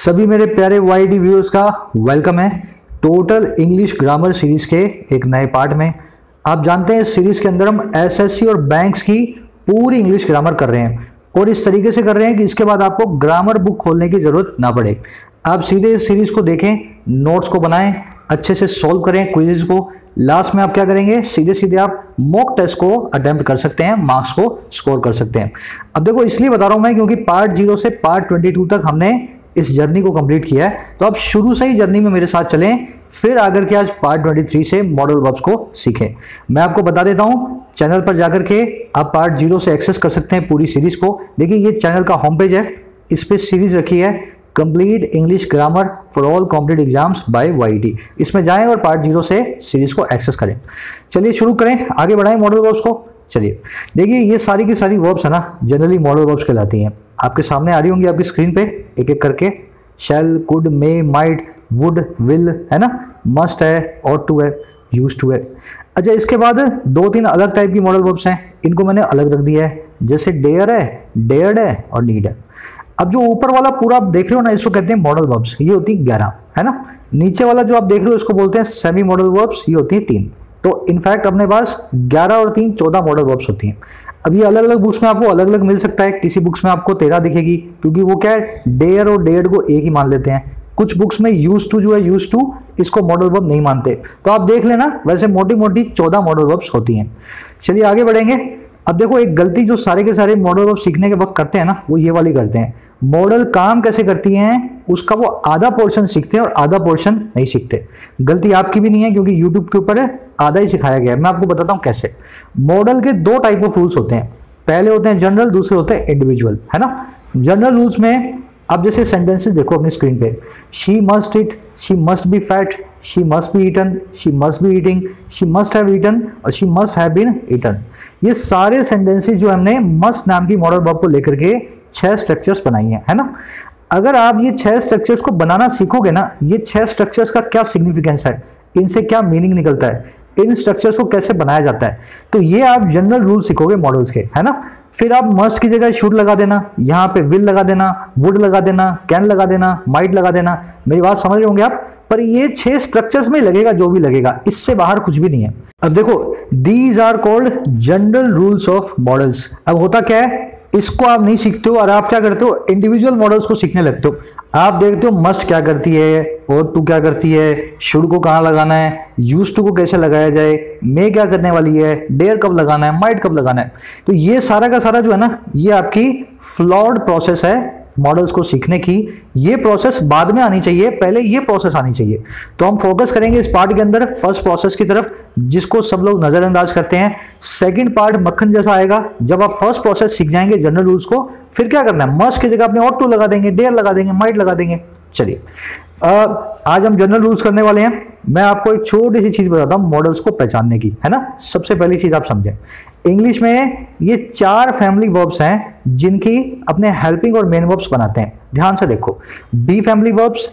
सभी मेरे प्यारे वाईडी व्यूअर्स का वेलकम है टोटल इंग्लिश ग्रामर सीरीज के एक नए पार्ट में। आप जानते हैं इस सीरीज के अंदर हम एसएससी और बैंक्स की पूरी इंग्लिश ग्रामर कर रहे हैं और इस तरीके से कर रहे हैं कि इसके बाद आपको ग्रामर बुक खोलने की ज़रूरत ना पड़े। आप सीधे इस सीरीज को देखें, नोट्स को बनाएं, अच्छे से सॉल्व करें क्विज़ को। लास्ट में आप क्या करेंगे, सीधे सीधे आप मॉक टेस्ट को अटेम्प्ट कर सकते हैं, मार्क्स को स्कोर कर सकते हैं। अब देखो इसलिए बता रहा हूं मैं क्योंकि पार्ट 0 से पार्ट 22 तक हमने इस जर्नी को कंप्लीट किया है, तो आप शुरू से ही जर्नी में मेरे साथ चलें, फिर आकर के आज पार्ट 23 से मॉडल वर्ब्स को सीखें। मैं आपको बता देता हूं, चैनल पर जाकर के आप पार्ट 0 से एक्सेस कर सकते हैं पूरी सीरीज को। देखिए ये चैनल का होम पेज है, इस पे सीरीज रखी है complete English grammar for all competitive exams by YT. इसमें जाएं और पार्ट 0 से सीरीज को एक्सेस करें। चलिए शुरू करें, आगे बढ़ाएं मॉडल वर्ब्स को। चलिए देखिए ये सारी की सारी वर्ब्स है ना, जनरली मॉडल वर्ब्स कहलाती हैं। आपके सामने आ रही होंगी आपकी स्क्रीन पे एक एक करके। Shall, could, may, might, would, will है ना, मस्ट है, ऑट टू है, यूज्ड टू है। अच्छा इसके बाद 2-3 अलग टाइप की मॉडल वर्ब्स हैं, इनको मैंने अलग रख दिया है। जैसे डेयर है, डेयर्ड है और नीड है। अब जो ऊपर वाला पूरा आप देख रहे हो ना, इसको कहते हैं मॉडल वर्ब्स, ये होती है 11 है ना। नीचे वाला जो आप देख रहे हो इसको बोलते हैं सेमी मॉडल वर्ब्स, ये होती है 3। तो इनफैक्ट अपने पास 11 और 3 14 मॉडल वर्ब्स होती हैं। अब ये अलग अलग बुक्स में आपको अलग अलग मिल सकता है, किसी बुक्स में आपको 13 दिखेगी क्योंकि वो क्या है, डेयर और डेयर्ड को एक ही मान लेते हैं। कुछ बुक्स में यूज टू जो है, यूज टू इसको मॉडल वर्ब नहीं मानते, तो आप देख लेना। वैसे मोटी मोटी 14 मॉडल वर्ब्स होती हैं। चलिए आगे बढ़ेंगे। अब देखो एक गलती जो सारे के सारे मॉडल वर्ब सीखने के वक्त करते हैं ना, वो ये वाली करते हैं। मॉडल काम कैसे करती हैं उसका वो आधा पोर्शन सीखते हैं और आधा पोर्शन नहीं सीखते। गलती आपकी भी नहीं है क्योंकि यूट्यूब के ऊपर आधा ही सिखाया गया है। मैं आपको बताता हूँ कैसे। मॉडल के 2 टाइप ऑफ रूल्स होते हैं, पहले होते हैं जनरल, दूसरे होते हैं इंडिविजुअल, है ना। जनरल रूल्स में अब जैसे सेंटेंसेस देखो अपनी स्क्रीन पे, she must eat, she must be fat, she must be eaten, she must be eating, she must have eaten और she must have been eaten. ये सारे सेंटेंसेस जो हमने मस्ट नाम की मॉडल वर्ब को लेकर के 6 स्ट्रक्चर्स बनाई हैं, है ना। अगर आप ये 6 स्ट्रक्चर्स को बनाना सीखोगे ना, ये 6 स्ट्रक्चर्स का क्या सिग्निफिकेंस है, इनसे क्या मीनिंग निकलता है, इन स्ट्रक्चर्स को कैसे बनाया जाता है, तो ये आप जनरल रूल सीखोगे मॉडल्स के, है ना। फिर आप मस्ट की जगह शुड लगा देना, यहाँ पे विल लगा देना, वुड लगा देना, कैन लगा देना, माइट लगा देना। मेरी बात समझ रहे होंगे आप, पर ये 6 स्ट्रक्चर्स में लगेगा जो भी लगेगा, इससे बाहर कुछ भी नहीं है। अब देखो these are called general rules of modals. अब होता क्या है, इसको आप नहीं सीखते हो और आप क्या करते हो, इंडिविजुअल मॉडल्स को सीखने लगते हो। आप देखते हो मस्ट क्या करती है, और टू क्या करती है, शुड को कहाँ लगाना है, यूज टू को कैसे लगाया जाए, मे क्या करने वाली है, डेयर कब लगाना है, माइट कब लगाना है। तो ये सारा का सारा जो है ना, ये आपकी फ्लॉड प्रोसेस है मॉडल्स को सीखने की। ये प्रोसेस बाद में आनी चाहिए, पहले ये प्रोसेस आनी चाहिए। तो हम फोकस करेंगे इस पार्ट के अंदर फर्स्ट प्रोसेस की तरफ, जिसको सब लोग नजरअंदाज करते हैं। सेकंड पार्ट मक्खन जैसा आएगा, जब आप फर्स्ट प्रोसेस सीख जाएंगे जनरल रूल्स को, फिर क्या करना है, मस्ट की जगह अपने ऑट टू लगा देंगे, डेयर लगा देंगे, माइट लगा देंगे। चलिए आज हम जनरल रूल्स करने वाले हैं। मैं आपको एक छोटी सी चीज बताता हूं मॉडल्स को पहचानने की, है ना। सबसे पहली चीज आप समझें, इंग्लिश में ये 4 फैमिली वर्ब्स हैं जिनकी अपने हेल्पिंग और मेन वर्ब्स बनाते हैं। ध्यान से देखो, be family verbs,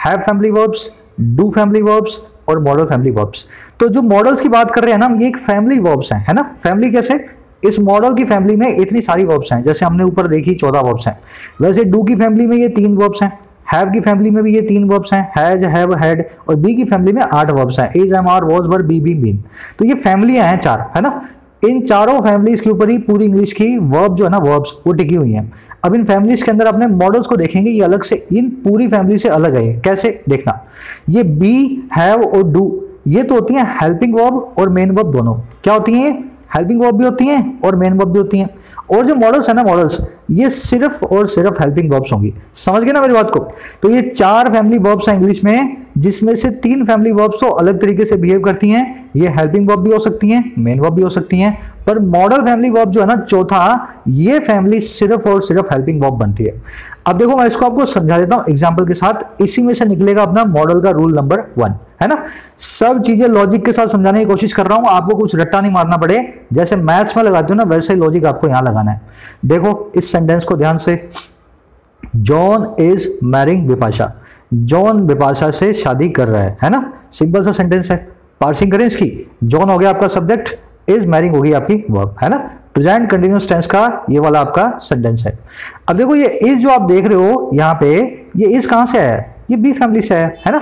have family verbs, do family verbs और मॉडल फैमिली वर्ब्स। तो जो मॉडल्स की बात कर रहे हैं ना, ये एक फैमिली वर्ब्स हैं, है ना। फैमिली कैसे, इस मॉडल की फैमिली में इतनी सारी वर्ब्स हैं, जैसे हमने ऊपर देखी 14 वर्ब्स हैं। वैसे डू की फैमिली में ये 3 वर्ब्स हैं, हैव की फैमिली में भी ये 3 वर्ब्स हैं, हैज, हैव, हैड, और बी की फैमिली में 8 वर्ब्स हैं, is, am, are, was, were, be, been, been. तो ये फैमिलियां हैं 4, है ना। इन चारों फैमिलीज के ऊपर ही पूरी इंग्लिश की वर्ब जो है ना, वर्ब्स वो टिकी हुई हैं। अब इन फैमिलीज के अंदर अपने मॉडल्स को देखेंगे, ये अलग से इन पूरी फैमिली से अलग है। कैसे देखना, ये बी, हैव और डू, ये तो होती हैं हेल्पिंग वर्ब और मेन वर्ब दोनों। क्या होती हैं, हेल्पिंग वर्ब भी होती हैं और मेन वर्ब भी होती हैं। और जो मॉडल्स है ना, मॉडल्स ये सिर्फ और सिर्फ हेल्पिंग वर्ब्स होंगी। समझ गए ना मेरी बात को। तो ये 4 फैमिली वर्ब्स हैं इंग्लिश में, जिसमें से 3 फैमिली वर्ब्स तो अलग तरीके से बिहेव करती हैं। ये हेल्पिंग वर्ब भी हो सकती हैं, मेन वर्ब भी हो सकती हैं, पर मॉडल फैमिली वर्ब जो है ना, चौथा, ये फैमिली सिर्फ और सिर्फ हेल्पिंग वर्ब बनती है। अब देखो मैं इसको आपको समझा देता हूं एग्जांपल के साथ, इसी में से निकलेगा अपना मॉडल का रूल नंबर 1, है ना। सब चीजें लॉजिक के साथ समझाने की कोशिश कर रहा हूं, आपको कुछ रट्टा नहीं मारना पड़े। जैसे मैथ्स में लगाते हो ना, वैसे ही लॉजिक आपको यहां लगाना है। देखो इस सेंटेंस को ध्यान से, John is marrying Bipasha, John Bipasha से शादी कर रहा है ना। सिंपल सा सेंटेंस है, पार्सिंग करें इसकी। जॉन हो गया आपका सब्जेक्ट, इज मैरिंग होगी आपकी वर्ब, है ना। प्रेजेंट कंटिन्यूअस टेंस का ये वाला आपका सेंटेंस है। अब देखो ये इज जो आप देख रहे हो यहाँ पे, ये इज कहाँ से आया है, ये बी फैमिली से है ना।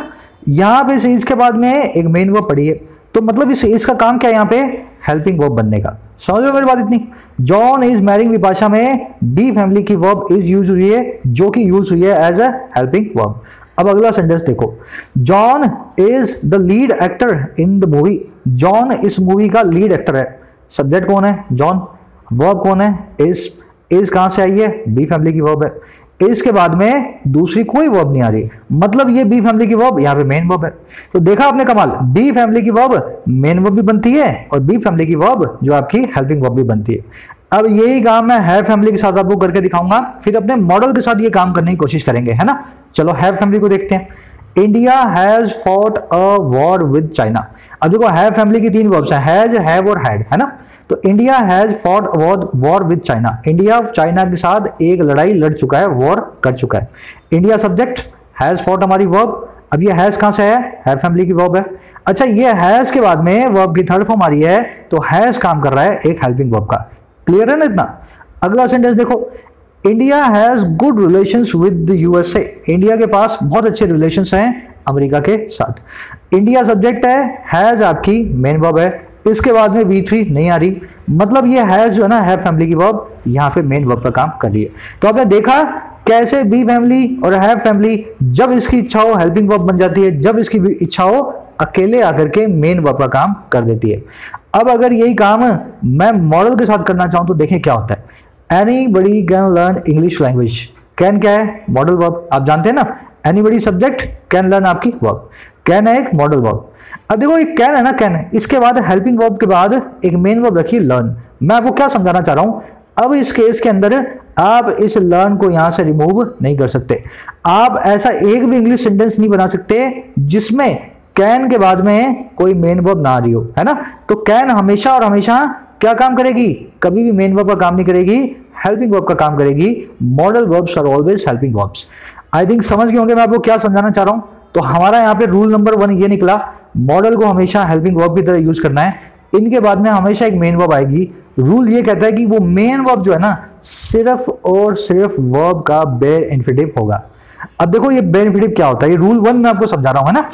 यहाँ पे इस इज के बाद में एक मेन वर्ब पड़ी है, तो मतलब इस इसका काम क्या है यहाँ पे, हेल्पिंग वर्ब बनने का। समझ लो मेरी बात इतनी। जॉन इज मैरिंग विपाशा में बी फैमिली की वर्ब इज यूज हुई है, जो कि यूज हुई है एज अ हेल्पिंग वर्ब। अब अगला सेंटेंस देखो, John is the lead actor in the movie. John इस मूवी का लीड एक्टर है। सब्जेक्ट कौन है, जॉन। वर्ब कौन है, इज कहां से आई है, बी फैमिली की वर्ब है। इसके बाद में दूसरी कोई वर्ब नहीं आ रही, मतलब ये बी फैमिली की वर्ब यहाँ पे मेन वर्ब है। तो देखा आपने कमाल, बी फैमिली की वर्ब मेन वर्ब भी बनती है और बी फैमिली की वर्ब जो आपकी हेल्पिंग वर्ब भी बनती है। अब यही काम मैं हैव फैमिली के साथ आपको करके दिखाऊंगा, फिर अपने मॉडल के साथ ये काम करने की कोशिश करेंगे, है ना। चलो हैव फैमिली को देखते हैं। India has fought a war with China. अब देखो हैव फैमिली की तीन वर्ब्स हैं, हैज, हैव और हैड, है ना। तो India has fought war with China. India China के साथ एक लड़ाई लड़ चुका है, वॉर कर चुका है। इंडिया सब्जेक्ट, हैज फॉट हमारी वर्ब। अब ये हैज कहां से है, हैव फैमिली की वर्ब है। अच्छा ये हैज के बाद में वर्ब की थर्ड फॉर्म आ रही है, तो हैज काम कर रहा है एक हेल्पिंग वर्ब का। क्लियर है ना इतना। अगला सेंटेंस देखो, India has good relations with USA. India के पास बहुत अच्छे रिलेशंस हैं अमेरिका के साथ। इंडिया सब्जेक्ट है, हैज आपकी मेन वर्ब है, इसके बाद में V3 नहीं आ रही, मतलब ये हैज जो है ना हैव फैमिली की वर्ब यहाँ पे मेन वर्ब का काम कर रही है। तो आपने देखा कैसे बी फैमिली और हैव फैमिली जब इसकी इच्छा हो हेल्पिंग वर्ब बन जाती है, जब इसकी इच्छा हो अकेले आकर के मेन वर्ब का काम कर देती है। अब अगर यही काम मैं मॉडल के साथ करना चाहूं तो देखें क्या होता है। Anybody can learn English language. Can क्या है, मॉडल वर्ब, आप जानते हैं ना। एनीबडी सब्जेक्ट, कैन लर्न आपकी वर्ब, कैन है एक मॉडल वर्ब। अब देखो एक कैन है ना, कैन है, इसके बाद हेल्पिंग वर्ब के बाद एक मेन वर्ब रखिए लर्न। मैं आपको क्या समझाना चाह रहा हूं, अब इस केस के अंदर आप इस लर्न को यहां से रिमूव नहीं कर सकते। आप ऐसा एक भी इंग्लिश सेंटेंस नहीं बना सकते जिसमें कैन के बाद में कोई मेन वर्ब ना आ रही हो, है ना। तो कैन हमेशा और हमेशा क्या काम करेगी, कभी भी मेन वर्ब का काम नहीं करेगी, हेल्पिंग वर्ब का काम करेगी। Modal verbs are always helping verbs. I think समझ गए होंगे मैं आपको क्या समझाना चाह रहा हूं। तो हमारा यहाँ पे रूल नंबर 1 ये निकला, मॉडल को हमेशा हेल्पिंग वर्ब की तरह यूज करना है। इनके बाद में हमेशा एक मेन वर्ब आएगी। रूल ये कहता है कि वो मेन वर्ब जो है ना सिर्फ और सिर्फ वर्ब का बेयर इन्फिनिटिव होगा। अब देखो ये बेयर इन्फिनिटिव क्या होता है, ये रूल 1 मैं आपको समझा रहा हूं, है ना।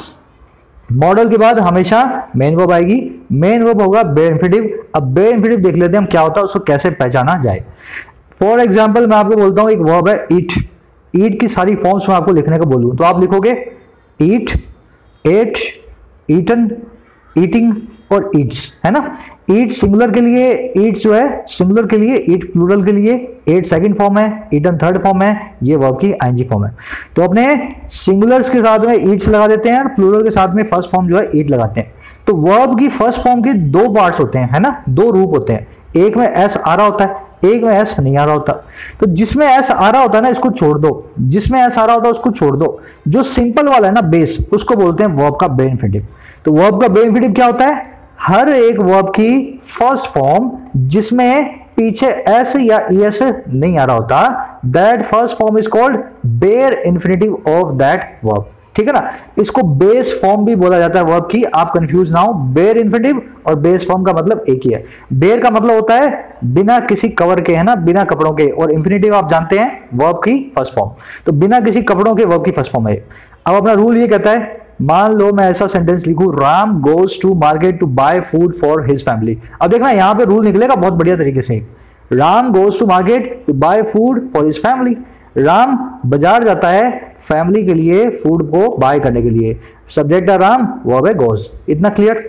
मॉडल के बाद हमेशा मेन वर्ब आएगी, मेन वर्ब होगा बेयर इन्फिनिटिव। अब बेयर इन्फिनिटिव देख लेते हैं हम क्या होता है, उसको कैसे पहचाना जाए। फॉर एग्जाम्पल मैं आपको बोलता हूं एक वर्ब है ईट। ईट की सारी फॉर्म्स मैं आपको लिखने को बोलूं तो आप लिखोगे ईट, एट, ईटन, ईटिंग और ईट्स, है ना। ईट सिंगुलर के लिए, ईट्स जो है सिंगुलर के लिए, ईट प्लूरल के लिए, एट सेकंड फॉर्म है, ईटन थर्ड फॉर्म है, ये वर्ब की आईएनजी फॉर्म है। तो अपने सिंगुलर्स के साथ में ईट्स लगा देते हैं और प्लूरल के साथ में फर्स्ट फॉर्म जो है ईट लगाते हैं। तो वर्ब की फर्स्ट फॉर्म के 2 पार्ट्स होते हैं, है ना, 2 रूप होते हैं। एक में एस आ रहा होता है, एक में एस नहीं आ रहा होता। तो जिसमें एस आ रहा होता है ना इसको छोड़ दो, जिसमें एस आ रहा होता है उसको छोड़ दो। जो सिंपल वाला है ना बेस, उसको बोलते हैं वर्ब का बेयर इन्फिनिटिव। तो वर्ब का बेयर इन्फिनिटिव क्या होता है, हर एक वर्ब की फर्स्ट फॉर्म जिसमें पीछे एस या ईएस नहीं आ रहा होता, that first form is called bare infinitive of that verb. ठीक है ना। इसको बेस फॉर्म भी बोला जाता है वर्ब की, आप कंफ्यूज ना हो। बेयर इन्फिनिटिव और बेस फॉर्म का मतलब एक ही है। बेयर का मतलब होता है बिना किसी कवर के, है ना, बिना कपड़ों के, और इन्फिनिटिव आप जानते हैं वर्ब की फर्स्ट फॉर्म। तो बिना किसी कपड़ों के वर्ब की फर्स्ट फॉर्म है। अब अपना रूल ये कहता है, मान लो मैं ऐसा सेंटेंस लिखूं, Ram goes to market to buy food for his family. अब देखना यहां पे रूल निकलेगा बहुत बढ़िया तरीके से। Ram goes to market to buy food for his family. Ram बाजार जाता है फैमिली के लिए फूड को बाय करने के लिए। सब्जेक्ट है राम, वर्ब है गोज। इतना क्लियर।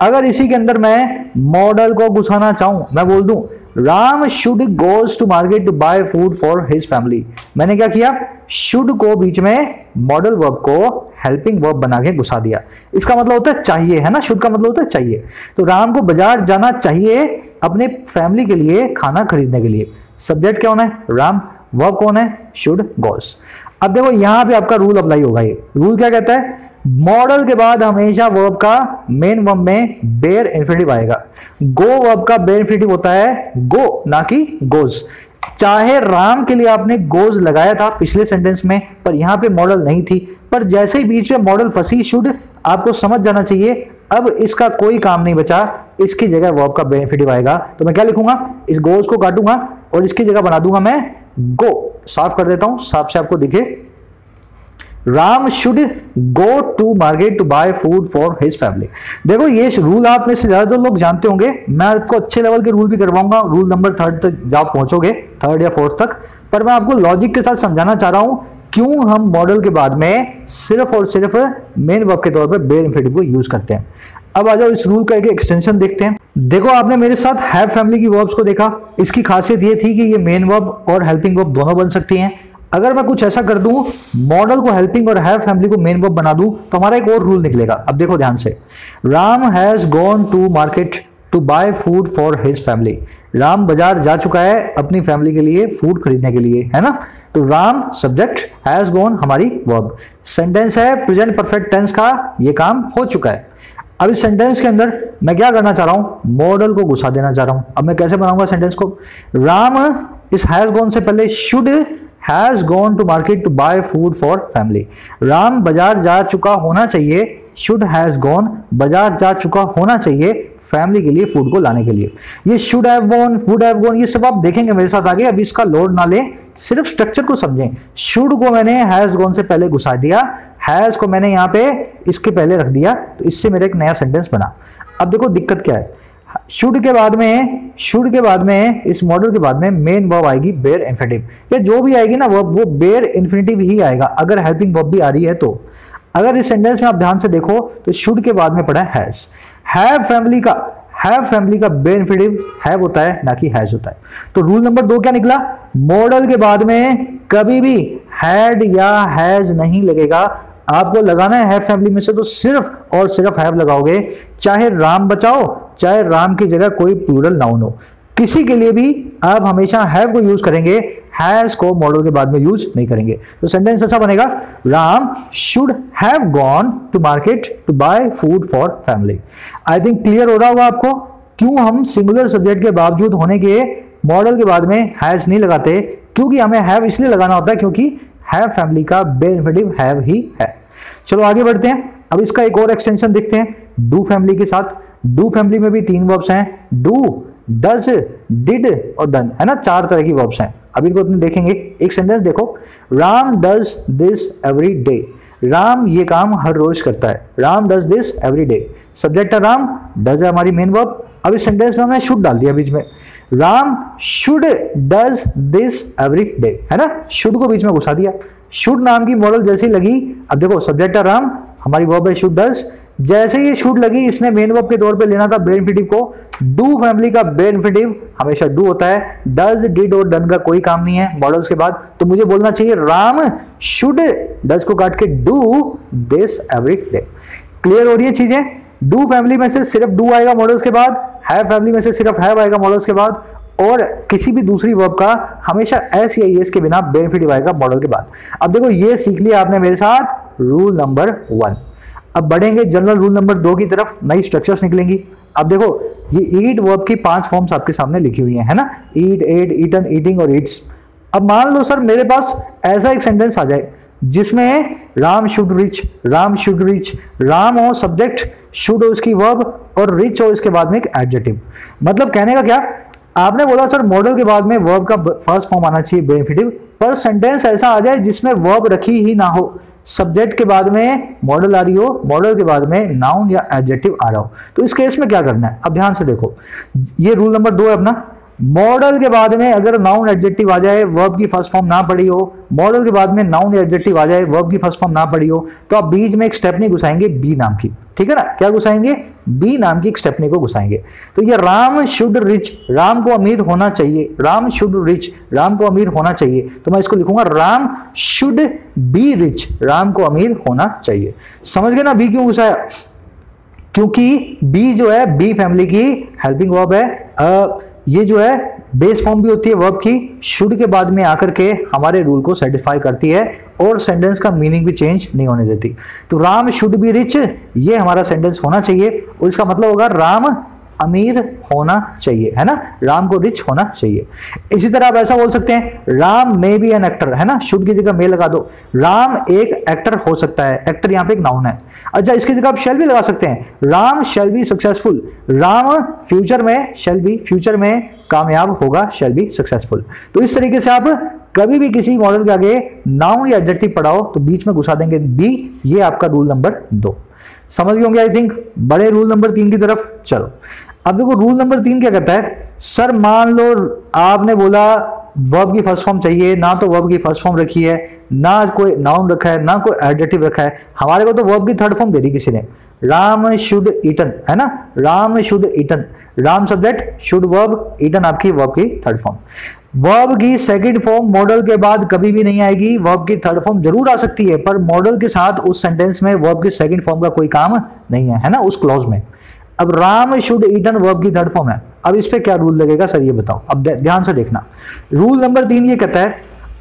अगर इसी के अंदर मैं मॉडल को घुसाना चाहूं, मैं बोल दूं Ram should goes to market to buy food for his family. मैंने क्या किया, शुड को बीच में मॉडल वर्ब को हेल्पिंग वर्ब बना के घुसा दिया। इसका मतलब होता है चाहिए, है ना, शुड का मतलब होता है चाहिए। तो राम को बाजार जाना चाहिए अपने फैमिली के लिए खाना खरीदने के लिए। सब्जेक्ट क्या होना है, राम, वर्ब कौन है, शुड गोस। अब देखो यहां पे आपका रूल अप्लाई होगा। ये रूल क्या कहता है, मॉडल के बाद हमेशा वर्ब का मेन वर्ब में बेयर इन्फिनिटिव आएगा। गो वर्ब का बेयर इन्फिनिटिव होता है गो, ना कि गोज। चाहे राम के लिए आपने गोज लगाया था पिछले सेंटेंस में, पर यहां पे मॉडल नहीं थी, पर जैसे ही बीच में मॉडल फंसी शुड, आपको समझ जाना चाहिए अब इसका कोई काम नहीं बचा, इसकी जगह वर्ब का बे इंफिनिटिव आएगा। तो मैं क्या लिखूंगा, इस गोज को काटूंगा और इसकी जगह बना दूंगा मैं गो। साफ कर देता हूं, साफ से आपको दिखे। Ram should go to market to buy food for his family. देखो ये रूल आप में से ज्यादातर लोग जानते होंगे, मैं आपको अच्छे लेवल के रूल भी करवाऊंगा, रूल नंबर 3 तक जब आप पहुंचोगे, 3 या 4 तक। पर मैं आपको लॉजिक के साथ समझाना चाह रहा हूं क्यों हम मॉडल के बाद में सिर्फ और सिर्फ मेन वर्ब के तौर पे बेयर इंफिनिटिव को यूज करते हैं। अब आ जाओ इस रूल का एक एक्सटेंशन देखते हैं। देखो आपने मेरे साथ हैव फैमिली की वर्ब्स को देखा, इसकी खासियत ये थी कि ये मेन वर्ब और हेल्पिंग वर्ब दोनों बन सकती हैं। अगर मैं कुछ ऐसा कर दूं, मॉडल को हेल्पिंग और हैव फैमिली को मेन वर्ब बना दूं, तो हमारा एक और रूल निकलेगा। अब देखो ध्यान से, Ram has gone to market to buy food for his family. Ram बाजार जा चुका है अपनी फैमिली के लिए फूड खरीदने के लिए, है ना। तो राम सब्जेक्ट, हैज गॉन हमारी वर्ब। सेंटेंस है प्रेजेंट परफेक्ट टेंस का, ये काम हो चुका है। अब इस सेंटेंस के अंदर मैं क्या करना चाह रहा हूं, मॉडल को घुसा देना चाह रहा हूं। अब मैं कैसे बनाऊंगा सेंटेंस को, राम इस हैज गॉन से पहले should has gone to market to buy food for family. Ram बाजार जा चुका होना चाहिए, शुड हैज गॉन बाजार जा चुका होना चाहिए फैमिली के लिए फूड को लाने के लिए। ये should have gone, would have gone, ये सब आप देखेंगे मेरे साथ आगे। अभी इसका लोड ना लें, सिर्फ स्ट्रक्चर को समझें। शुड को मैंने हैज गॉन से पहले घुसा दिया, हैज को मैंने यहाँ पे इसके पहले रख दिया, तो इससे मेरा एक नया सेंटेंस बना। अब देखो दिक्कत क्या है, शुड के बाद में इस मॉडल के बाद में मेन वर्ब आएगी बेयर इंफिनिटिव, या जो भी आएगी ना वर्ब वो बेयर इंफिनिटिव ही आएगा अगर हेल्पिंग वर्ब भी आ रही है तो। अगर इस सेंटेंस में आप ध्यान से देखो तो शुड के बाद में पड़ा है हैज। हैव फैमिली का बेयर इंफिनिटिव हैव होता है, ना कि हैज होता है। तो रूल नंबर 2 क्या निकला, मॉडल के बाद में कभी भी हैड या हैज नहीं लगेगा। आपको लगाना है हैव फैमिली में से तो सिर्फ और सिर्फ हैव लगाओगे, चाहे राम बचाओ, चाहे राम की जगह कोई प्लूरल नाउन हो, किसी के लिए भी आप हमेशा हैव को यूज करेंगे, हैज को मॉडल के बाद में यूज नहीं करेंगे। तो सेंटेंस ऐसा बनेगा, Ram should have gone to market to buy food for family. I think clear हो रहा होगा आपको क्यों हम सिंगुलर सब्जेक्ट के बावजूद होने के मॉडल के बाद में हैज नहीं लगाते, क्योंकि हमें हैव इसलिए लगाना होता है क्योंकि हैव फैमिली का बेयर इंफिनिटिव हैव ही है। चलो आगे बढ़ते हैं। अब इसका एक और एक्सटेंशन देखते हैं डू फैमिली के साथ। डू फैमिली में भी 3 वर्ब्स हैं, डू, डज, डिड और डन, है ना। 4 तरह की वर्ब्स हैं। अब इनको अपने देखेंगे। एक सेंटेंस देखो, Ram does this every day. Ram ये काम हर रोज करता है, Ram does this every day. Subject है राम, डज है हमारी मेन वर्ब। अब इस सेंटेंस में हमने शुड डाल दिया बीच में, Ram should does this every day, है ना। शुड को बीच में घुसा दिया, शुड नाम की मॉडल जैसे ही लगी, अब देखो सब्जेक्ट है राम, हमारी वर्ब है शुड डज। जैसे ही शुड लगी, इसने मेन वर्ब के तौर पे लेना था बेयर इंफिनिटिव को। डू फैमिली का बेयर इंफिनिटिव हमेशा डू होता है, डज, डिड और डन का कोई काम नहीं है मॉडल्स के बाद। तो मुझे बोलना चाहिए राम शुड, डज को काट के do this every day. Clear हो रही है चीजें। डू फैमिली में से सिर्फ डू आएगा मॉडल्स के बाद, हैव फैमिली में से सिर्फ हैव आएगा मॉडल्स के बाद, और किसी भी दूसरी वर्ब का हमेशा एस या एस के बिना बेयर इंफिनिटिव आएगा मॉडल के बाद। अब देखो ये सीख लिया आपने मेरे साथ रूल नंबर 1। अब बढ़ेंगे जनरल रूल नंबर 2 की तरफ, नई स्ट्रक्चर्स निकलेंगी। अब देखो ये ईट वर्ब की 5 फॉर्म्स आपके सामने लिखी हुई है ना, ईट, एड, ईटन, ईटिंग और ईट्स। अब मान लो सर मेरे पास ऐसा एक सेंटेंस आ जाए जिसमें Ram should rich, Ram should rich, Ram हो सब्जेक्ट, शुड हो उसकी वर्ब और रिच हो इसके बाद में एक एडजेक्टिव। मतलब कहने का क्या, आपने बोला सर मॉडल के बाद में वर्ब का फर्स्ट फॉर्म आना चाहिए बेयर इंफिनिटिव, पर सेंटेंस ऐसा आ जाए जिसमें वर्ब रखी ही ना हो, सब्जेक्ट के बाद में मॉडल आ रही हो, मॉडल के बाद में नाउन या एडजेक्टिव आ रहा हो। तो इस केस में क्या करना है, अब ध्यान से देखो, ये रूल नंबर 2 है अपना। मॉडल के बाद में अगर नाउन एडजेक्टिव आ जाए, वर्ब की फर्स्ट फॉर्म ना पड़ी हो, मॉडल के बाद में नाउन एडजेक्टिव आ जाए, वर्ब की फर्स्ट फॉर्म ना पड़ी हो, तो आप बीच में एक स्टेपनी घुसाएंगे बी नाम की, ठीक है ना। क्या घुसाएंगे, बी नाम की एक स्टेपनी को घुसाएंगे। तो ये राम शुड रिच, राम को अमीर होना चाहिए, राम शुड रिच, राम को अमीर होना चाहिए। तो मैं इसको लिखूंगा Ram should be rich, Ram को अमीर होना चाहिए। समझ गए ना बी क्यों घुसाया, क्योंकि बी जो है बी फैमिली की हेल्पिंग वर्ब है। ये जो है बेस फॉर्म भी होती है वर्ब की, शुड के बाद में आकर के हमारे रूल को सेटिस्फाई करती है और सेंटेंस का मीनिंग भी चेंज नहीं होने देती। तो राम शुड बी रिच, ये हमारा सेंटेंस होना चाहिए और इसका मतलब होगा राम अमीर होना चाहिए, है ना, राम को रिच होना चाहिए। इसी तरह आप ऐसा बोल सकते हैं Ram may be an actor, है ना, शुड की जगह मे लगा दो, राम एक एक्टर हो सकता है, एक्टर यहाँ पे एक नाउन है। अच्छा, इसकी जगह आप शैल भी लगा सकते हैं, Ram shall be successful, Ram future में शैल बी, फ्यूचर में कामयाब होगा, शैल बी सक्सेसफुल। तो इस तरीके से आप कभी भी किसी मॉडल के आगे नाउन या एडजेक्टिव पढ़ाओ तो बीच में घुसा देंगे बी। ये आपका रूल नंबर 2। समझ गए होंगे आई थिंक। बड़े रूल नंबर 3 की तरफ चलो। अब देखो रूल नंबर 3 क्या कहता है, सर मान लो आपने बोला वर्ब की फर्स्ट फॉर्म चाहिए, ना तो वर्ब की फर्स्ट फॉर्म रखी है, ना कोई नाउन रखा है, ना कोई एडजेक्टिव रखा है, हमारे को तो वर्ब की थर्ड फॉर्म दे दी किसी ने, राम शुड ईटन, है ना, Ram should eaten, Ram subject, should verb, eaten आपकी वर्ब की थर्ड फॉर्म। वर्ब की सेकंड फॉर्म मॉडल के बाद कभी भी नहीं आएगी, वर्ब की थर्ड फॉर्म जरूर आ सकती है, पर मॉडल के साथ उस सेंटेंस में वर्ब की सेकंड फॉर्म का कोई काम नहीं है ना, उस क्लॉज में। अब राम शुड ईटन वर्ब की थर्ड फॉर्म है, अब इस पे क्या रूल लगेगा सर ये बताओ। अब ध्यान से देखना, रूल नंबर 3 ये कहता है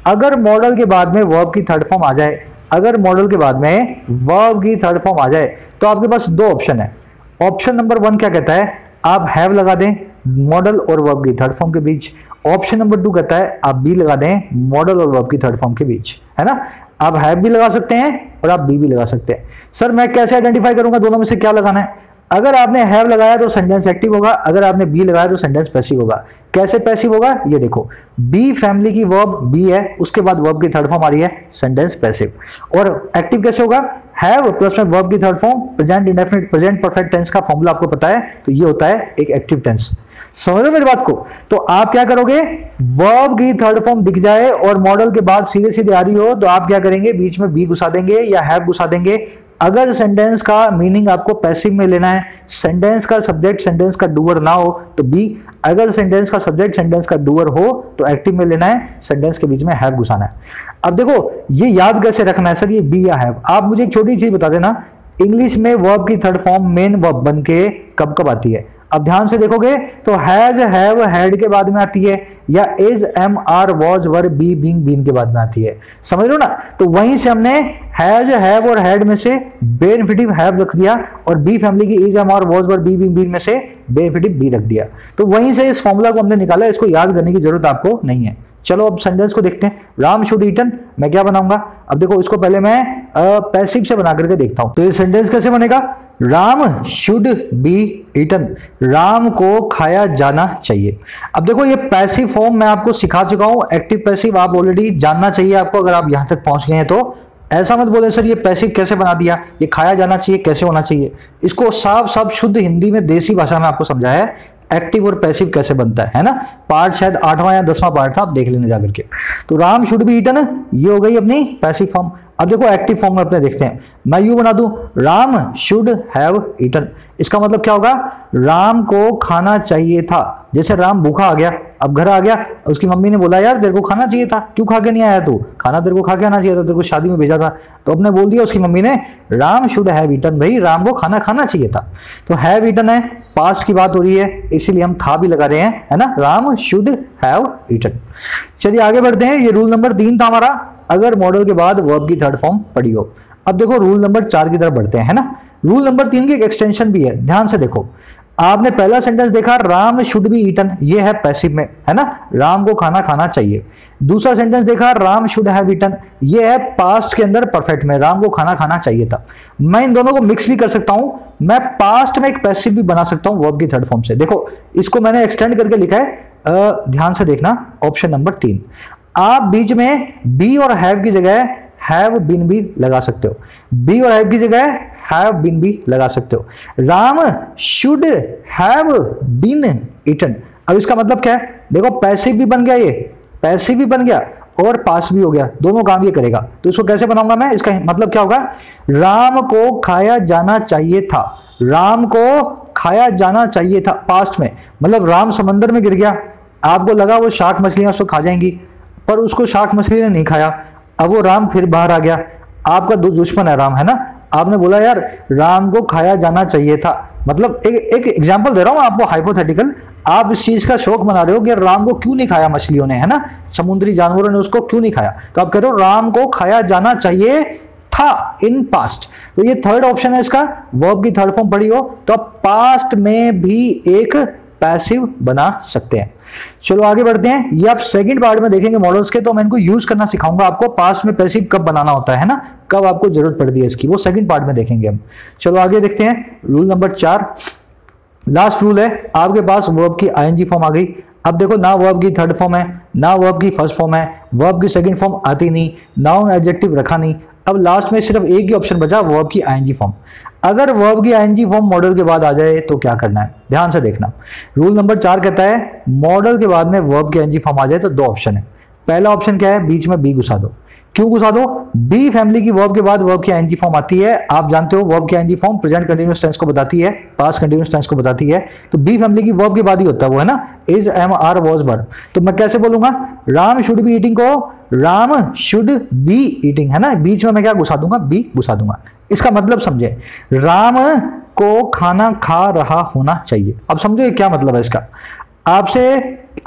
अगर मॉडल के बाद में वर्ब की थर्ड फॉर्म आ जाए, अगर मॉडल के बाद में वर्ब की थर्ड फॉर्म आ जाए तो आपके पास 2 ऑप्शन है। ऑप्शन नंबर 1 क्या कहता है, आप हैव लगा दें मॉडल और वर्ब की थर्ड फॉर्म के बीच। ऑप्शन नंबर 2 कहता है आप बी लगा दें मॉडल और वर्ब की थर्ड फॉर्म के बीच, है ना। आप हैव भी लगा सकते हैं और आप बी भी लगा सकते हैं। सर मैं कैसे आइडेंटिफाई करूंगा दोनों में से क्या लगाना है। अगर आपने हैव लगाया तो सेंटेंस एक्टिव होगा, अगर आपने बी लगाया तो सेंटेंस पैसिव होगा। कैसे पैसिव होगा ये देखो, बी फैमिली की वर्ब बी है, उसके बाद वर्ब की थर्ड फॉर्म आ रही है, सेंटेंस पैसिव। और एक्टिव कैसे होगा, हैव प्लस में वर्ब की third form, present indefinite present perfect tense का फॉर्मूला आपको पता है, तो ये होता है एक एक्टिव टेंस। समझ लो मेरी बात को। तो आप क्या करोगे, वर्ब की थर्ड फॉर्म दिख जाए और मॉडल के बाद सीधे सीधे आ रही हो तो आप क्या करेंगे, बीच में बी घुसा देंगे या हैव घुसा देंगे। अगर सेंटेंस का मीनिंग आपको पैसिव में लेना है, सेंटेंस का सब्जेक्ट सेंटेंस का डूअर ना हो तो बी, अगर सेंटेंस का सब्जेक्ट सेंटेंस का डूअर हो तो एक्टिव में लेना है, सेंटेंस के बीच में हैव घुसाना है। अब देखो ये याद कैसे रखना है सर, ये बी या हैव। आप मुझे एक छोटी चीज बता देना, इंग्लिश में वर्ब की थर्ड फॉर्म मेन वर्ब बन के कब कब आती है। अब ध्यान से देखोगे तो हैज हैव हैड के बाद में आती है, या is am are was were be being been के बाद में आती है। समझ लो ना। तो वहीं से हमने हैज हैव और हैड में से बेनिफिटिव हैव रख दिया और बी फैमिली की is am are was were be being been में से बेनिफिटिव बी रख दिया। तो वहीं से इस फॉर्मूला को हमने निकाला, इसको याद करने की जरूरत आपको नहीं है। चलो अब सेंटेंस को देखते हैं। राम शुड ईटन, मैं क्या बनाऊंगा, अब देखो इसको पहले मैं पैसिव से बना करके देखता हूं। तो ये सेंटेंस कैसे बनेगा, Ram should be eaten, Ram को खाया जाना चाहिए। अब देखो ये पैसिव फॉर्म मैं आपको सिखा चुका हूं, एक्टिव पैसिव आप ऑलरेडी जानना चाहिए आपको, अगर आप यहां तक पहुंच गए हैं तो। ऐसा मत बोले सर ये पैसिव कैसे बना दिया, ये खाया जाना चाहिए कैसे होना चाहिए। इसको साफ साफ शुद्ध हिंदी में देसी भाषा में आपको समझाया है एक्टिव और पैसिव कैसे बनता है ना। पार्ट शायद 8वां या 10वां पार्ट था, आप देख लेने जाकर के। तो राम शुड बी ईटन ये हो गई अपनी पैसिव फॉर्म। अब देखो एक्टिव फॉर्म में अपने देखते हैं, मैं यू बना दूं राम शुड हैव ईटन, इसका मतलब क्या होगा, राम को खाना चाहिए था। जैसे राम भूखा आ गया, अब घर आ गया, उसकी मम्मी ने बोला यार तेरे को खाना चाहिए था, क्यों खा के नहीं आया तू, खाना तेरे को खा के आना चाहिए था, तेरे को शादी में भेजा था। तो अपने बोल दिया उसकी मम्मी ने राम शुड हैव ईटन, भाई राम को खाना खाना चाहिए था। तो हैव ईटन है, पास्ट की बात हो रही है, इसीलिए हम था भी लगा रहे हैं, है ना, राम शुड हैव ईटन। चलिए आगे बढ़ते हैं। ये रूल नंबर 3 था हमारा, अगर मॉडल के बाद वर्ब की थर्ड फॉर्म पड़ी हो। अब देखो रूल नंबर 4 की तरफ बढ़ते हैं, है ना। रूल नंबर 3 की एक एक्सटेंशन भी है, ध्यान से देखो। आपने पहला सेंटेंस देखा राम शुड बी ईटन, ये है पैसिव में, है ना, राम को खाना खाना चाहिए। दूसरा सेंटेंस देखा राम शुड हैव ईटन, ये है पास्ट के अंदर परफेक्ट में, राम को खाना खाना चाहिए था। मैं इन दोनों को मिक्स भी कर सकता हूं, मैं पास्ट में एक पैसिव भी बना सकता हूं वर्ब की थर्ड फॉर्म से। देखो इसको मैंने एक्सटेंड करके लिखा है, ध्यान से देखना, ऑप्शन नंबर 3। आप बीच में बी और हैव की जगह हैव बीन भी लगा सकते हो, बी और हैव की जगह हैव बीन भी लगा सकते हो। Ram should have been eaten, अब इसका मतलब क्या है, देखो पैसिव भी बन गया, ये पैसिव भी बन गया और पास भी हो गया, दोनों काम ये करेगा। तो इसको कैसे बनाऊंगा मैं, इसका मतलब क्या होगा, राम को खाया जाना चाहिए था, राम को खाया जाना चाहिए था पास्ट में, मतलब राम समंदर में गिर गया, आपको लगा वो शार्क मछलियां उसको खा जाएंगी, पर उसको शार्क मछली ने नहीं खाया, अब वो राम फिर बाहर आ गया। आपका दुश्मन है राम, है ना, आपने बोला यार राम को खाया जाना चाहिए था, मतलब एक एग्जांपल दे रहा हूं आपको हाइपोथेटिकल, आप इस चीज का शौक मना रहे हो कि राम को क्यों नहीं खाया मछलियों ने, है ना, समुद्री जानवरों ने उसको क्यों नहीं खाया, तो आप कह रहे हो राम को खाया जाना चाहिए था इन पास्ट। तो ये थर्ड ऑप्शन है इसका, वर्ब की थर्ड फॉर्म पढ़ी हो तो आप पास्ट में भी एक पैसिव बना सकते हैं। चलो आगे बढ़ते हैं। ये आप सेकंड पार्ट में देखेंगे मॉडल्स के, तो मैं इनको यूज करना सिखाऊंगा आपको, पास्ट में पैसिव कब बनाना होता है ना, कब आपको जरूरत पड़ती है इसकी, वो सेकंड पार्ट में देखेंगे हम। चलो आगे देखते हैं। रूल नंबर 4, लास्ट रूल है। आपके पास वर्ब की आईएनजी फॉर्म आ गई। अब देखो, ना वर्ब की थर्ड फॉर्म है, ना वर्ब की फर्स्ट फॉर्म है, वर्ब की सेकंड फॉर्म आती नहीं, नाउन एडजेक्टिव रखा नहीं। अब लास्ट में सिर्फ एक ही ऑप्शन बचा, वर्ब की आईएनजी फॉर्म। अगर वर्ब की आईएनजी फॉर्म मॉडल के बाद आ जाए तो क्या करना है, ध्यान से देखना। रूल नंबर 4 कहता है मॉडल के बाद में वर्ब की आईएनजी फॉर्म आ जाए तो दो ऑप्शन है। पहला ऑप्शन क्या है, बीच में बी घुसा दो। क्यों घुसा दो? बी फैमिली की वर्ब के बाद वर्ब की आईएनजी फॉर्म आती है। आप जानते हो वर्ब की ING form present continuous tense को बताती है, पास्ट कंटीन्यूअस टेंस को बताती है। तो बी फैमिली की वर्ब के बाद ही होता है वो, है ना, इज, एम, आर, वाज, वर। तो मैं कैसे बोलूंगा, राम शुड बी ईटिंग को राम शुड बी ईटिंग, है ना, बीच में मैं क्या घुसा दूंगा, बी घुसा दूंगा। इसका मतलब समझे, राम को खाना खा रहा होना चाहिए। अब समझो ये क्या मतलब है इसका। आपसे,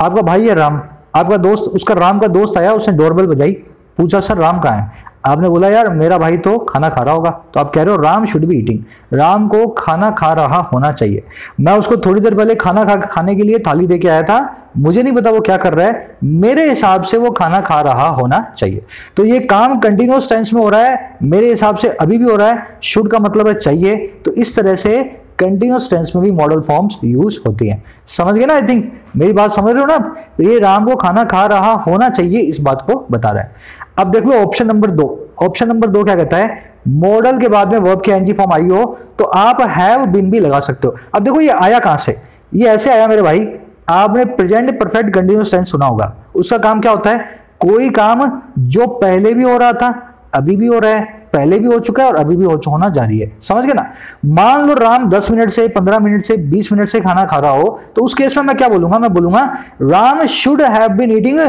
आपका भाई है राम, आपका दोस्त, उसका राम का दोस्त आया, उसने डोरबेल बजाई, पूछा सर राम कहाँ है? आपने बोला यार मेरा भाई तो खाना खा रहा होगा। तो आप कह रहे हो Ram should be eating, Ram को खाना खा रहा होना चाहिए। मैं उसको थोड़ी देर पहले खाने के लिए थाली दे के आया था, मुझे नहीं पता वो क्या कर रहा है, मेरे हिसाब से वो खाना खा रहा होना चाहिए। तो ये काम कंटिन्यूअस टेंस में हो रहा है, मेरे हिसाब से अभी भी हो रहा है। शुड का मतलब है चाहिए। तो इस तरह से कंटिन्यूअस टेंस में भी मॉडल फॉर्म्स यूज होती हैं। समझ गए ना? आई थिंक मेरी बात समझ रहे हो ना? तो ये राम को खाना खा रहा होना चाहिए, इस बात को बता रहा है। अब देख लो ऑप्शन नंबर 2। ऑप्शन नंबर 2 क्या कहता है, मॉडल के बाद में वर्ब की आईएनजी फॉर्म आई हो तो आप हैव बीन भी लगा सकते हो। अब देखो ये आया कहां से, ये ऐसे आया मेरे भाई, आपने प्रेजेंट परफेक्ट कंटिन्यूअस टेंस सुना होगा। उसका काम क्या होता है, कोई काम जो पहले भी हो रहा था, अभी भी हो रहा है, पहले भी हो चुका है और अभी भी होना जारी है। समझ गए ना? मान लो राम 10 मिनट से, 15 मिनट से, 20 मिनट से खाना खा रहा हो, तो उस केस में मैं क्या बोलूंगा, मैं बोलूंगा Ram should have been eating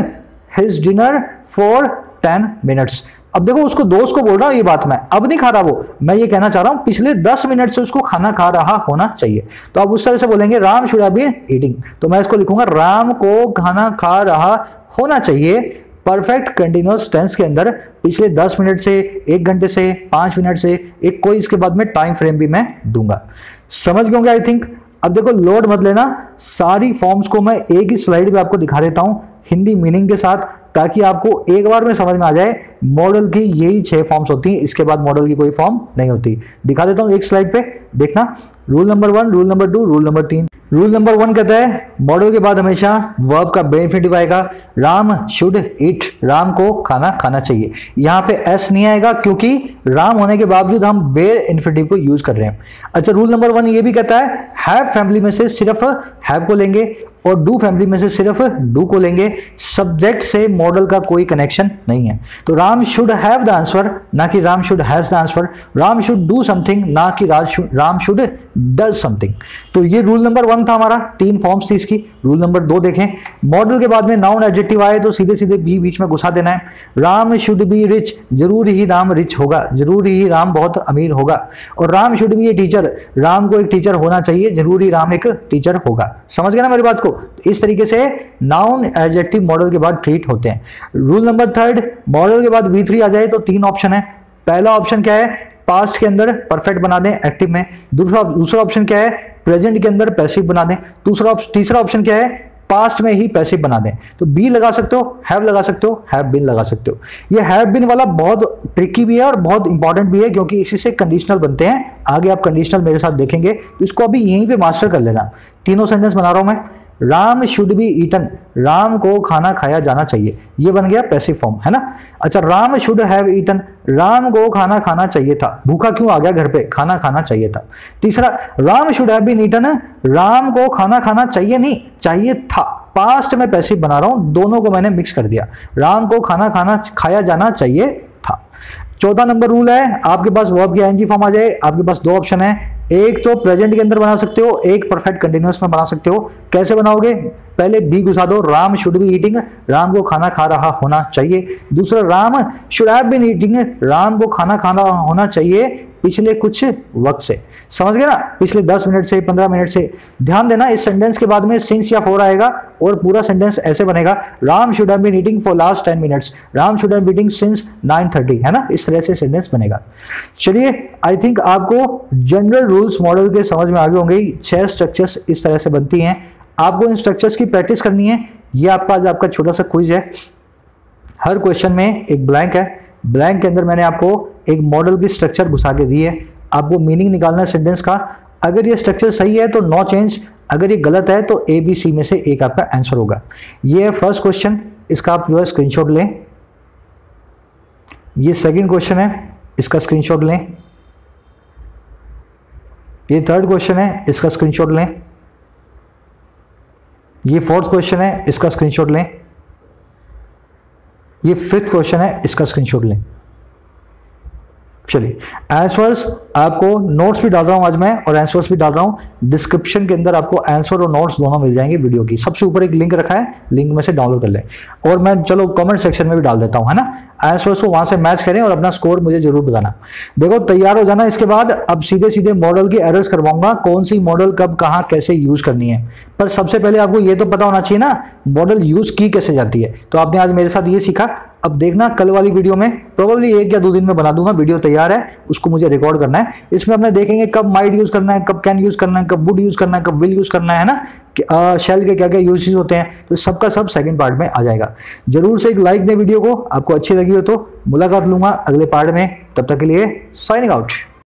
his dinner for 10 minutes. अब देखो उसको, दोस्त को बोल रहा हूं ये बात, मैं अब नहीं खा रहा वो, मैं ये कहना चाह रहा हूं पिछले 10 मिनट से उसको खाना खा रहा होना चाहिए। तो आप उस तरह से बोलेंगे Ram should have been eating, तो मैं इसको लिखूंगा राम को खाना खा रहा होना चाहिए। परफेक्ट कंटिन्यूअस टेंस के अंदर पिछले 10 मिनट से, 1 घंटे से, 5 मिनट से, एक कोई इसके बाद में टाइम फ्रेम भी मैं दूंगा। समझ गए होंगे आई थिंक। अब देखो लोड मत लेना, सारी फॉर्म्स को मैं एक ही स्लाइड पे आपको दिखा देता हूं हिंदी मीनिंग के साथ, ताकि आपको एक बार में समझ में आ जाए मॉडल की यही 6 फॉर्म्स होती हैं, इसके बाद मॉडल की कोई फॉर्म नहीं होती। दिखा देता हूं एक स्लाइड पे, देखना। Rule number 1, rule number 2, rule number 3। Rule number 1 कहता है मॉडल के बाद हमेशा वर्ब का बेनिफिटिव आएगा। राम शुड ईट, राम को खाना खाना चाहिए। यहाँ पे एस नहीं आएगा क्योंकि राम होने के बावजूद हम बेयर इन्फिनिटिव को यूज कर रहे हैं। अच्छा, रूल नंबर 1 ये भी कहता है हैव फैमिली में से सिर्फ हैव को लेंगे और डू फैमिली में से सिर्फ डू को लेंगे। सब्जेक्ट से मॉडल का कोई कनेक्शन नहीं है। तो Ram should have the answer, ना कि Ram should has the answer. Ram should do something, ना कि राम शुड डज समथिंग। तो ये रूल नंबर 1 था हमारा, 3 फॉर्म्स थी इसकी। रूल नंबर 2 देखें, मॉडल के बाद में नाउन एडजेक्टिव आए तो सीधे सीधे बी बीच में घुसा देना है। राम शुड बी रिच, जरूर ही राम रिच होगा, जरूर ही राम बहुत अमीर होगा। और Ram should B a teacher, Ram को एक टीचर होना चाहिए, जरूर ही राम एक टीचर होगा। समझ गए ना मेरी बात को? इस तरीके से नाउन एडजेक्टिव मॉडल के बाद ट्रीट होते हैं। रूल नंबर 3, मॉडल के बाद V3 आ जाए तो 3 ऑप्शन है। पहला ऑप्शन क्या है, पास्ट के अंदर परफेक्ट बना दें एक्टिव में। दूसरा ऑप्शन क्या है, प्रेजेंट के अंदर पैसिव बना दें। तीसरा ऑप्शन क्या है, पास्ट में ही पैसिव बना दें। तो बी लगा सकते हो, हैव लगा सकते हो, हैव बीन लगा सकते हो। ये हैव बीन वाला बहुत ट्रिकी भी है और बहुत इंपॉर्टेंट भी है, क्योंकि इसी से कंडीशनल बनते हैं। आगे आप कंडीशनल मेरे साथ देखेंगे, तो इसको अभी यहीं पे मास्टर कर लेना। तीनों सेंटेंस बना रहा हूं मैं। Ram should be eaten, Ram को खाना खाया जाना चाहिए, ये बन गया पैसिव फॉर्म, है ना। अच्छा, Ram should have eaten, Ram को खाना खाना चाहिए था। भूखा क्यों आ गया घर पे, खाना खाना चाहिए था। तीसरा, Ram should have been eaten, Ram को खाना खाना चाहिए नहीं, चाहिए था। पास्ट में पैसिव बना रहा हूं, दोनों को मैंने मिक्स कर दिया। राम को खाना खाया जाना चाहिए था। चौथा नंबर रूल है, आपके पास वर्ब की आईएनजी फॉर्म आ जाए, आपके पास 2 ऑप्शन है। एक तो प्रेजेंट के अंदर बना सकते हो, एक परफेक्ट कंटिन्यूअस में बना सकते हो। कैसे बनाओगे, पहले बी घुसा दो, Ram should be eating, Ram को खाना खा रहा होना चाहिए। दूसरा, Ram should have been eating, Ram को खाना खाना होना चाहिए पिछले कुछ वक्त से। समझ गए ना, पिछले 10 मिनट से, 15 मिनट से। ध्यान देना, इस सेंटेंस के बाद में सिंस या फॉर आएगा और पूरा सेंटेंस ऐसे बनेगा, Ram should have been eating for last 10 minutes, Ram should have been eating since 9:30, है ना, इस तरह से सेंटेंस बनेगा। चलिए, आई थिंक आपको जनरल रूल्स मॉडल के समझ में आ गए होंगे। 6 स्ट्रक्चर्स इस तरह से बनती हैं। आपको इन स्ट्रक्चर्स की प्रैक्टिस करनी है। ये आपका छोटा सा क्विज है। हर क्वेश्चन में एक ब्लैंक है, ब्लैंक के अंदर मैंने आपको एक मॉडल की स्ट्रक्चर घुसा के दी है। आपको मीनिंग निकालना है सेंटेंस का। अगर ये स्ट्रक्चर सही है तो नो चेंज, अगर ये गलत है तो ए बी सी में से एक आपका आंसर होगा। ये है फर्स्ट क्वेश्चन, इसका आप जो है स्क्रीनशॉट लें। ये सेकंड क्वेश्चन है, इसका स्क्रीनशॉट लें। ये थर्ड क्वेश्चन है, इसका स्क्रीनशॉट लें। ये फोर्थ क्वेश्चन है, इसका स्क्रीनशॉट लें। ये फिफ्थ क्वेश्चन है, इसका स्क्रीनशॉट लें। चलिए, आंसर्स आपको नोट्स भी डाल रहा हूं आज मैं, और आंसर्स भी डाल रहा हूं डिस्क्रिप्शन के अंदर। आपको आंसर और नोट्स दोनों मिल जाएंगे वीडियो की। सबसे ऊपर एक लिंक रखा है, लिंक में से डाउनलोड कर लें। और मैं चलो कमेंट सेक्शन में भी डाल देता हूं, है ना। आंसर्स को वहां से मैच करें और अपना स्कोर मुझे जरूर बताना। देखो, तैयार हो जाना। इसके बाद अब सीधे सीधे मॉडल की एरर्स करवाऊंगा, कौन सी मॉडल कब कहां कैसे यूज करनी है। पर सबसे पहले आपको ये तो पता होना चाहिए ना, मॉडल यूज की कैसे जाती है। तो आपने आज मेरे साथ ये सीखा। अब देखना, कल वाली वीडियो में प्रोबेबली 1 या 2 दिन में बना दूंगा। वीडियो तैयार है, उसको मुझे रिकॉर्ड करना है। इसमें अपने देखेंगे कब माइट यूज करना है, कब कैन यूज करना है, कब वुड यूज करना है, कब विल यूज करना है ना, शेल के क्या क्या यूजेस होते हैं। तो सबका सब सेकंड पार्ट में आ जाएगा। जरूर से एक लाइक दें वीडियो को, आपको अच्छी लगी हो तो। मुलाकात लूंगा अगले पार्ट में, तब तक के लिए साइनिंग आउट।